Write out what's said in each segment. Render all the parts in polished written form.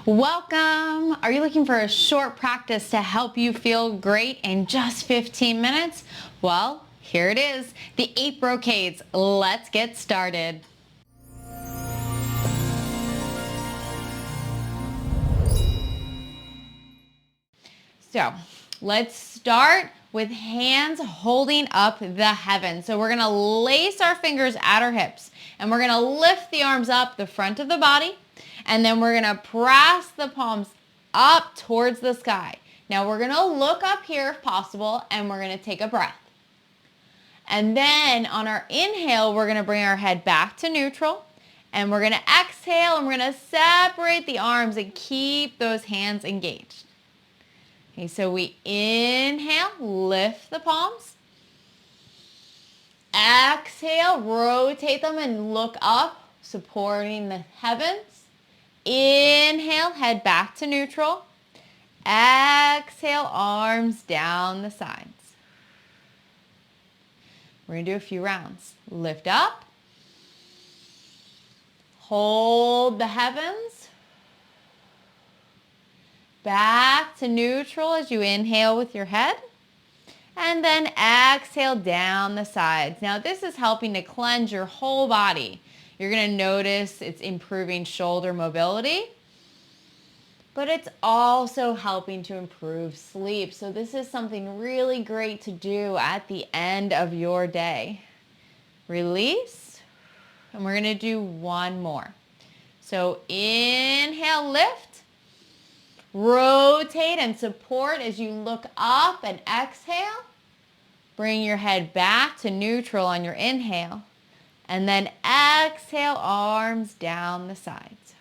Welcome! Are you looking for a short practice to help you feel great in just 15 minutes? Well, here it is, the 8 Brocades. Let's get started. So, let's start with hands holding up the heavens. So we're going to lace our fingers at our hips and we're going to lift the arms up the front of the body. And then we're going to press the palms up towards the sky. Now we're going to look up here if possible and we're going to take a breath. And then on our inhale, we're going to bring our head back to neutral. And we're going to exhale and we're going to separate the arms and keep those hands engaged. Okay, so we inhale, lift the palms. Exhale, rotate them and look up, supporting the heavens. Inhale, head back to neutral. Exhale, arms down the sides. We're going to do a few rounds. Lift up. Hold the heavens. Back to neutral as you inhale with your head. And then exhale down the sides. Now this is helping to cleanse your whole body. You're going to notice it's improving shoulder mobility, but it's also helping to improve sleep. So this is something really great to do at the end of your day. Release, and we're going to do one more. So inhale, lift, rotate and support as you look up and exhale. Bring your head back to neutral on your inhale. And then exhale, arms down the sides.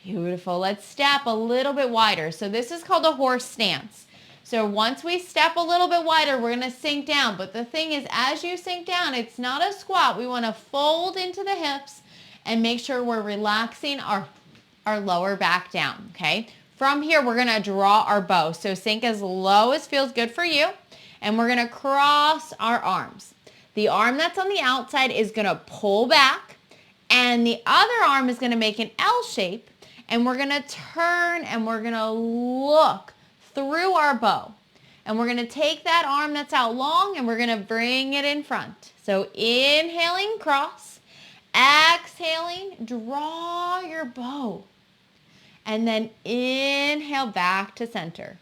Beautiful. Let's step a little bit wider. So this is called a horse stance. So once we step a little bit wider, we're going to sink down. But the thing is, as you sink down, it's not a squat. We want to fold into the hips and make sure we're relaxing our lower back down. Okay. From here, we're going to draw our bow. So sink as low as feels good for you. And we're going to cross our arms. The arm that's on the outside is going to pull back. And the other arm is going to make an L shape. And we're going to turn and we're going to look through our bow. And we're going to take that arm that's out long and we're going to bring it in front. So inhaling, cross. Exhaling, draw your bow. And then inhale back to center.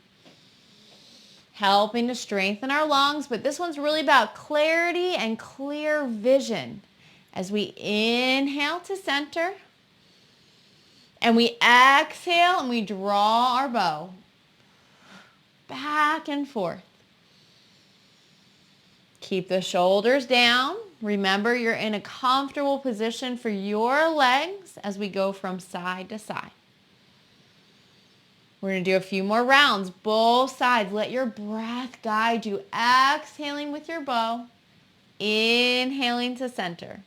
Helping to strengthen our lungs, but this one's really about clarity and clear vision. As we inhale to center, and we exhale and we draw our bow. Back and forth. Keep the shoulders down. Remember, you're in a comfortable position for your legs as we go from side to side. We're going to do a few more rounds, both sides. Let your breath guide you. Exhaling with your bow. Inhaling to center.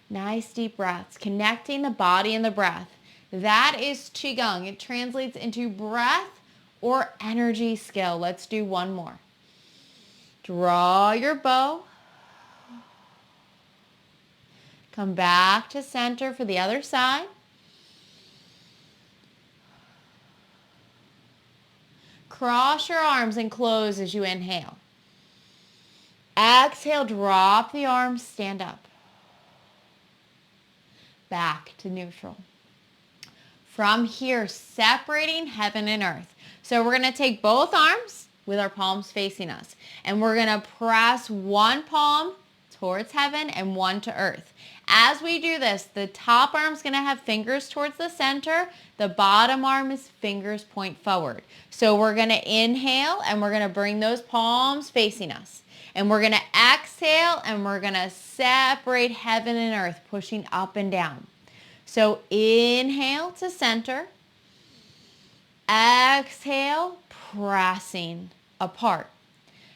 Nice deep breaths, connecting the body and the breath. That is Qigong. It translates into breath or energy skill. Let's do one more. Draw your bow. Come back to center for the other side. Cross your arms and close as you inhale. Exhale, drop the arms, stand up. Back to neutral. From here, separating heaven and earth. So we're going to take both arms with our palms facing us. And we're going to press one palm towards heaven and one to earth. As we do this, the top arm is going to have fingers towards the center. The bottom arm is fingers point forward. So we're going to inhale and we're going to bring those palms facing us. And we're going to exhale and we're going to separate heaven and earth, pushing up and down. So inhale to center. Exhale, pressing apart.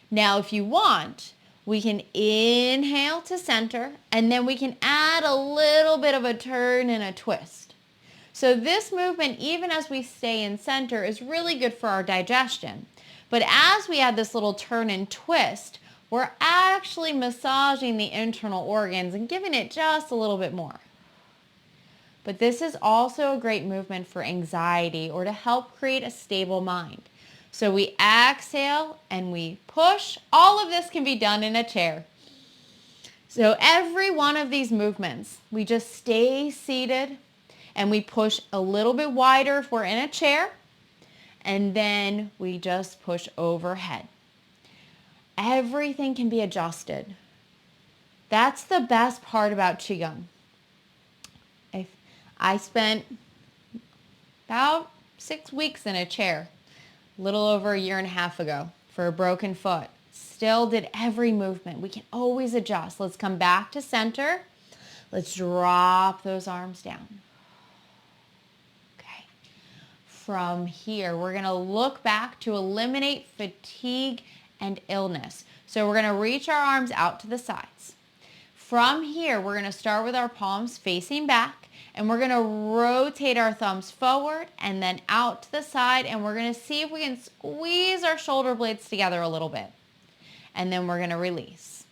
Now if you want, we can inhale to center, and then we can add a little bit of a turn and a twist. So this movement, even as we stay in center, is really good for our digestion. But as we add this little turn and twist, we're actually massaging the internal organs and giving it just a little bit more. But this is also a great movement for anxiety or to help create a stable mind. So we exhale and we push. All of this can be done in a chair. So every one of these movements, we just stay seated and we push a little bit wider if we're in a chair. And then we just push overhead. Everything can be adjusted. That's the best part about Qigong. I spent about 6 weeks in a chair, a little over a year and a half ago for a broken foot. Still did every movement. We can always adjust. Let's come back to center. Let's drop those arms down. Okay. From here, we're going to look back to eliminate fatigue and illness. So we're going to reach our arms out to the sides. From here, we're going to start with our palms facing back, and we're going to rotate our thumbs forward and then out to the side, and we're going to see if we can squeeze our shoulder blades together a little bit. And then we're going to release.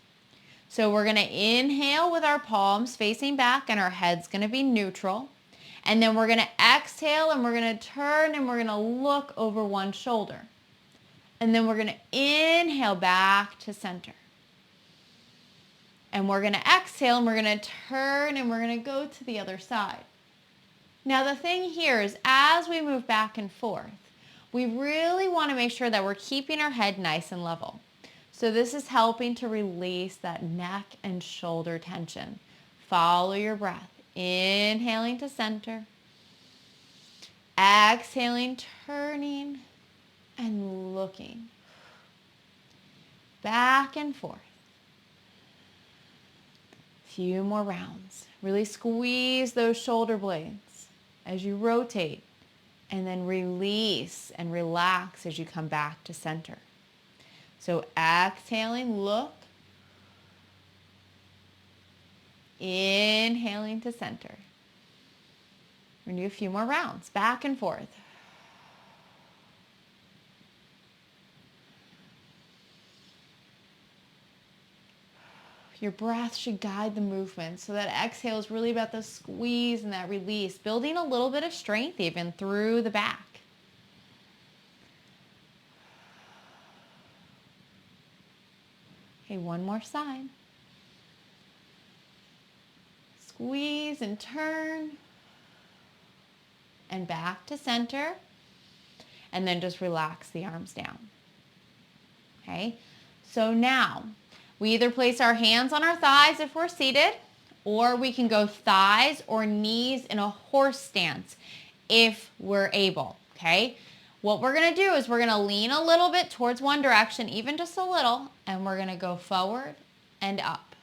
So we're going to inhale with our palms facing back, and our head's going to be neutral. And then we're going to exhale, and we're going to turn, and we're going to look over one shoulder. And then we're going to inhale back to center. And we're going to exhale, and we're going to turn, and we're going to go to the other side. Now the thing here is, as we move back and forth, we really want to make sure that we're keeping our head nice and level. So this is helping to release that neck and shoulder tension. Follow your breath. Inhaling to center. Exhaling, turning, and looking. Back and forth. Few more rounds. Really squeeze those shoulder blades as you rotate, and then release and relax as you come back to center. So exhaling, look. Inhaling to center. We're going to do a few more rounds, back and forth. Your breath should guide the movement. So that exhale is really about the squeeze and that release, building a little bit of strength even through the back. Okay, one more side. Squeeze and turn. And back to center. And then just relax the arms down. Okay, so now we either place our hands on our thighs if we're seated, or we can go thighs or knees in a horse stance if we're able, okay? What we're going to do is we're going to lean a little bit towards one direction, even just a little, and we're going to go forward and up,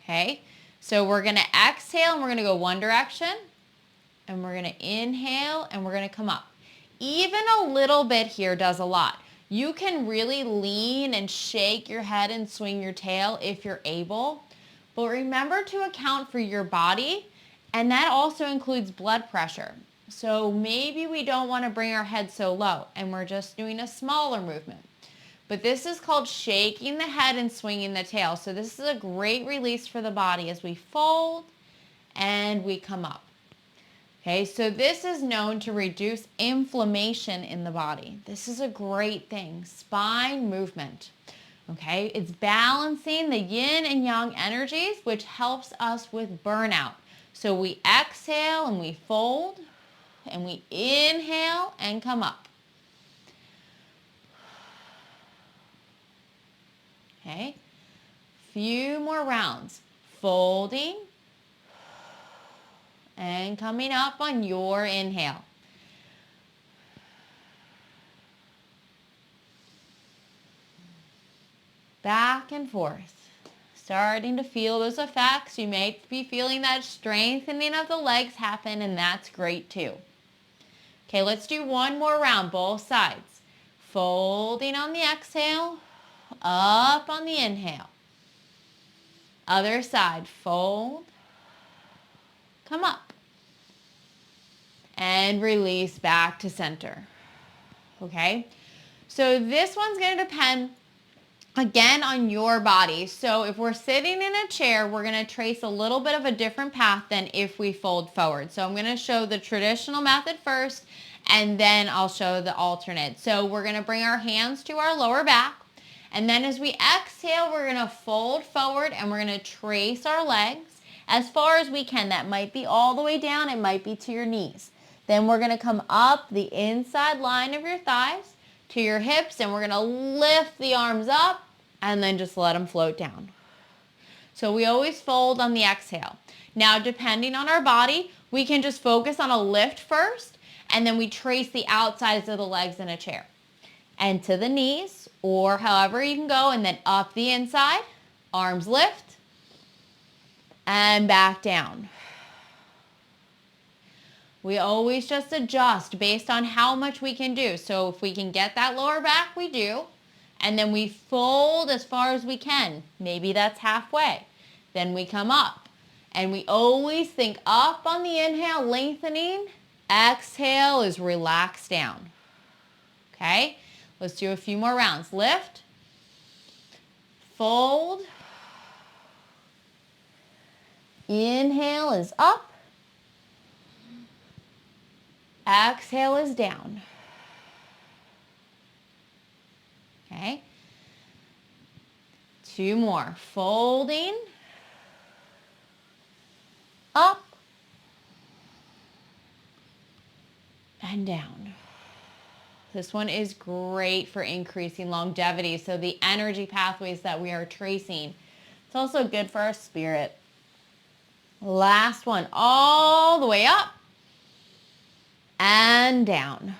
okay? So we're going to exhale and we're going to go one direction, and we're going to inhale and we're going to come up. Even a little bit here does a lot. You can really lean and shake your head and swing your tail if you're able, but remember to account for your body, and that also includes blood pressure. So maybe we don't want to bring our head so low, and we're just doing a smaller movement. But this is called shaking the head and swinging the tail. So this is a great release for the body as we fold and we come up. Okay, so this is known to reduce inflammation in the body. This is a great thing. Spine movement. Okay, it's balancing the yin and yang energies, which helps us with burnout. So we exhale and we fold, and we inhale and come up. Okay, few more rounds. Folding and coming up on your inhale. Back and forth. Starting to feel those effects. You may be feeling that strengthening of the legs happen, and that's great too. Okay, let's do one more round, both sides. Folding on the exhale, up on the inhale. Other side, fold, come up, and release back to center. Okay, so this one's going to depend again on your body. So if we're sitting in a chair, we're going to trace a little bit of a different path than if we fold forward. So I'm going to show the traditional method first, and then I'll show the alternate. So we're going to bring our hands to our lower back, and then as we exhale, we're going to fold forward and we're going to trace our legs as far as we can. That might be all the way down, it might be to your knees. Then we're going to come up the inside line of your thighs to your hips, and we're going to lift the arms up and then just let them float down. So we always fold on the exhale. Now, depending on our body, we can just focus on a lift first, and then we trace the outsides of the legs in a chair. And to the knees, or however you can go, and then up the inside, arms lift, and back down. We always just adjust based on how much we can do. So if we can get that lower back, we do. And then we fold as far as we can. Maybe that's halfway. Then we come up. And we always think up on the inhale, lengthening. Exhale is relax down. Okay? Let's do a few more rounds. Lift. Fold. Inhale is up. Exhale is down. Okay. 2 more. Folding. Up. And down. This one is great for increasing longevity. So the energy pathways that we are tracing. It's also good for our spirit. Last one. All the way up. And down.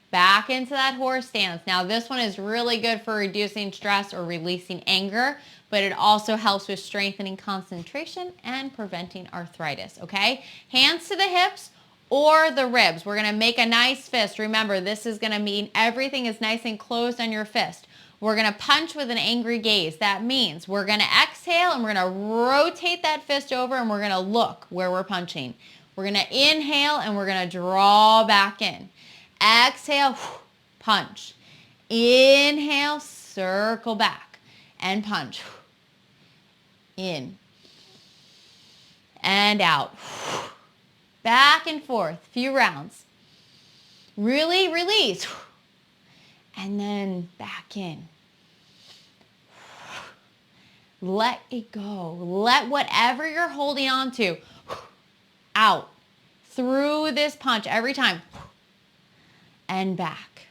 Back into that horse stance. Now this one is really good for reducing stress or releasing anger, but it also helps with strengthening concentration and preventing arthritis, okay? Hands to the hips or the ribs. We're going to make a nice fist. Remember, this is going to mean everything is nice and closed on your fist. We're going to punch with an angry gaze. That means we're going to exhale and we're going to rotate that fist over and we're going to look where we're punching. We're going to inhale and we're going to draw back in. Exhale, punch. Inhale, circle back and punch. In and out. Back and forth, few rounds. Really release. And then back in. Let it go. Let whatever you're holding on to out through this punch every time. And back.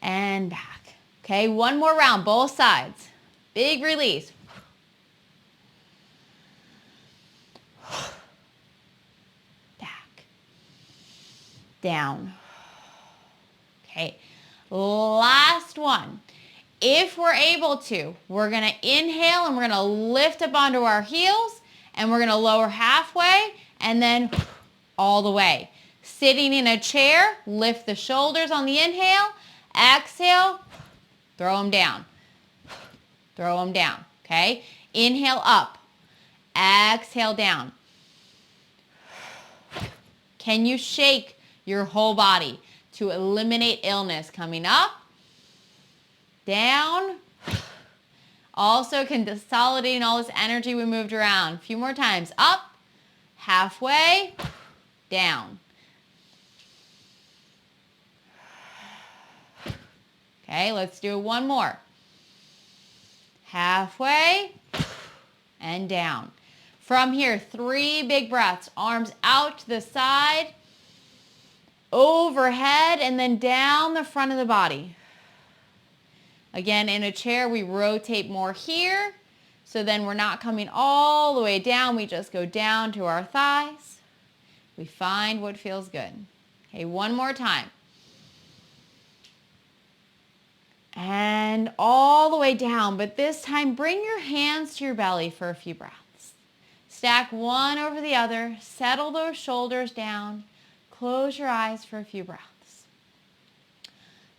And back. Okay, one more round, both sides. Big release. Down. Okay, last one. If we're able to, we're going to inhale and we're going to lift up onto our heels and we're going to lower halfway and then all the way. Sitting in a chair, lift the shoulders on the inhale, exhale, throw them down. Throw them down, okay? Inhale up, exhale down. Can you shake your whole body to eliminate illness? Coming up, down, also consolidating all this energy we moved around. A few more times. Up, halfway, down. Okay, let's do one more. Halfway and down. From here, 3 big breaths. Arms out to the side, overhead, and then down the front of the body. Again, in a chair, we rotate more here. So then we're not coming all the way down. We just go down to our thighs. We find what feels good. Okay, one more time. And all the way down. But this time, bring your hands to your belly for a few breaths. Stack one over the other. Settle those shoulders down. Close your eyes for a few breaths.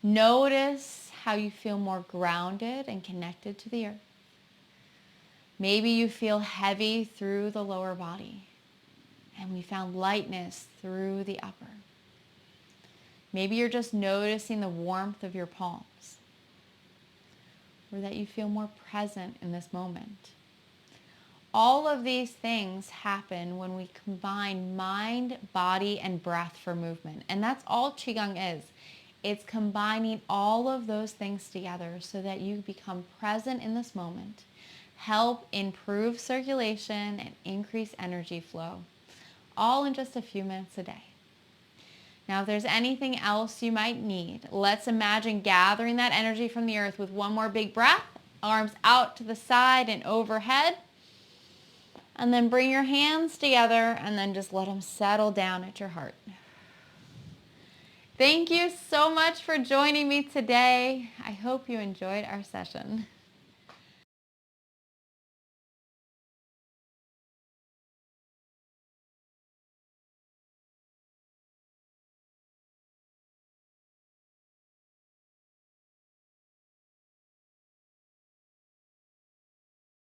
Notice how you feel more grounded and connected to the earth. Maybe you feel heavy through the lower body, and we found lightness through the upper. Maybe you're just noticing the warmth of your palms, or that you feel more present in this moment. All of these things happen when we combine mind, body, and breath for movement. And that's all Qigong is. It's combining all of those things together so that you become present in this moment, help improve circulation and increase energy flow, all in just a few minutes a day. Now, if there's anything else you might need, let's imagine gathering that energy from the earth with one more big breath, arms out to the side and overhead. And then bring your hands together and then just let them settle down at your heart. Thank you so much for joining me today. I hope you enjoyed our session.